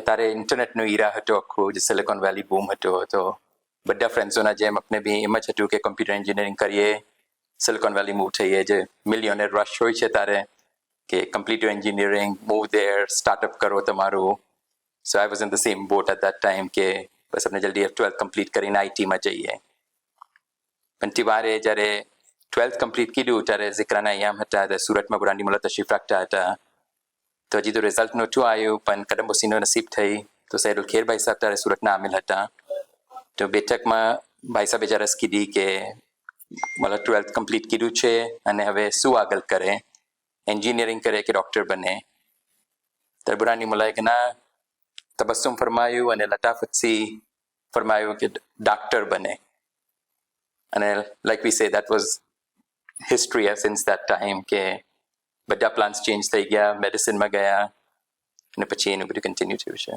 ત્યારે ઇન્ટરનેટનો ઈરા હતો આખો, જે સિલિકોન વેલી બૂમ હતો. તો બધા ફ્રેન્ડ્સોના જેમ આપણે બી એમ જ હતું કે કમ્પ્યુટર એન્જિનિયરિંગ કરીએ, સિલિકોન વેલી મૂવ થઈએ. જે મિલિયનર રશ હોય છે ત્યારે કે complete engineering, move there, startup કરો તમારું. So I was in the same boat at that time કે બસ આપણે જલ્દી 12th કમ્પ્લીટ કરીને આઈટીમાં જઈએ. પણ તિવારે જ્યારે 12th કમ્પ્લીટ કર્યું ત્યારે ઝિક્રાના અહીંયા હતા, સુરતમાં બ્રાન્ડી મળે તશરીફ રાખતા હતા. તો હજી તો રિઝલ્ટ નહોતું આવ્યું, પણ કદમબસીનો નસીબ થઈ તો સૈદુલ ખેરભાઈ સાહેબ ત્યારે સુરતના આમિલ હતા. તો બેઠકમાં ભાઈ સાહેબે જ્યારે કીધી કે મતલબ 12th કમ્પ્લીટ કર્યું છે અને હવે શું આગળ કરે, એન્જિનિયરિંગ કરે કે ડૉક્ટર બને. ત્યારે બુરાની મલાએ કે ના, તબસ્સુમ ફરમાયું અને લતાફતથી ફરમાયું કે ડૉક્ટર બને. અને like we say that was history since that time કે બધા પ્લાન્સ ચેન્જ થઈ ગયા, મેડિસિનમાં ગયા અને પછી એનું બધું કન્ટિન્યુ થયું છે.